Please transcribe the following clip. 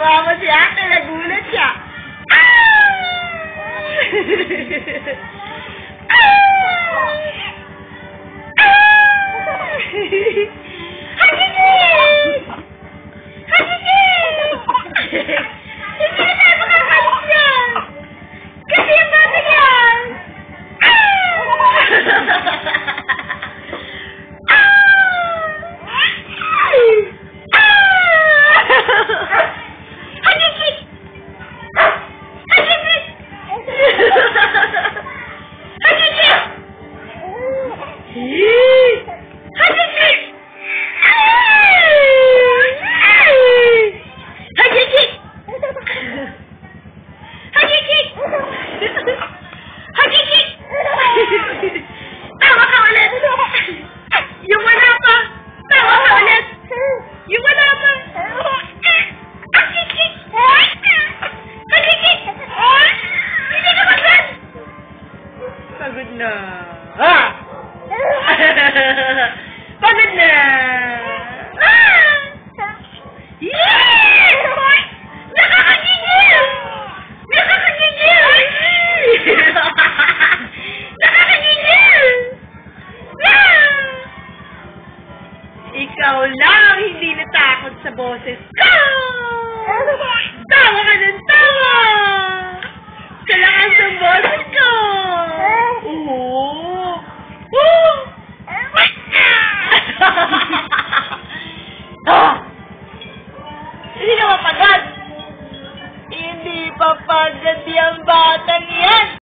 Tumawa si ate, nagulat siya. Hindi na tayo makakalis yan! Kasi yung bata yan! Tawa ka ulit! Yung wala pa! Tawa ka ulit! Yung wala pa! Hindi ka magod! Pagod na! Ha? Pagod na! Nakakagigil! Nakakagigil! Ikaw lang hindi natakot sa boses ko! Tawa ka ng tawa! Sa lakas ng boses ko! Hindi ka mapagod! Hindi pa pagod yung bata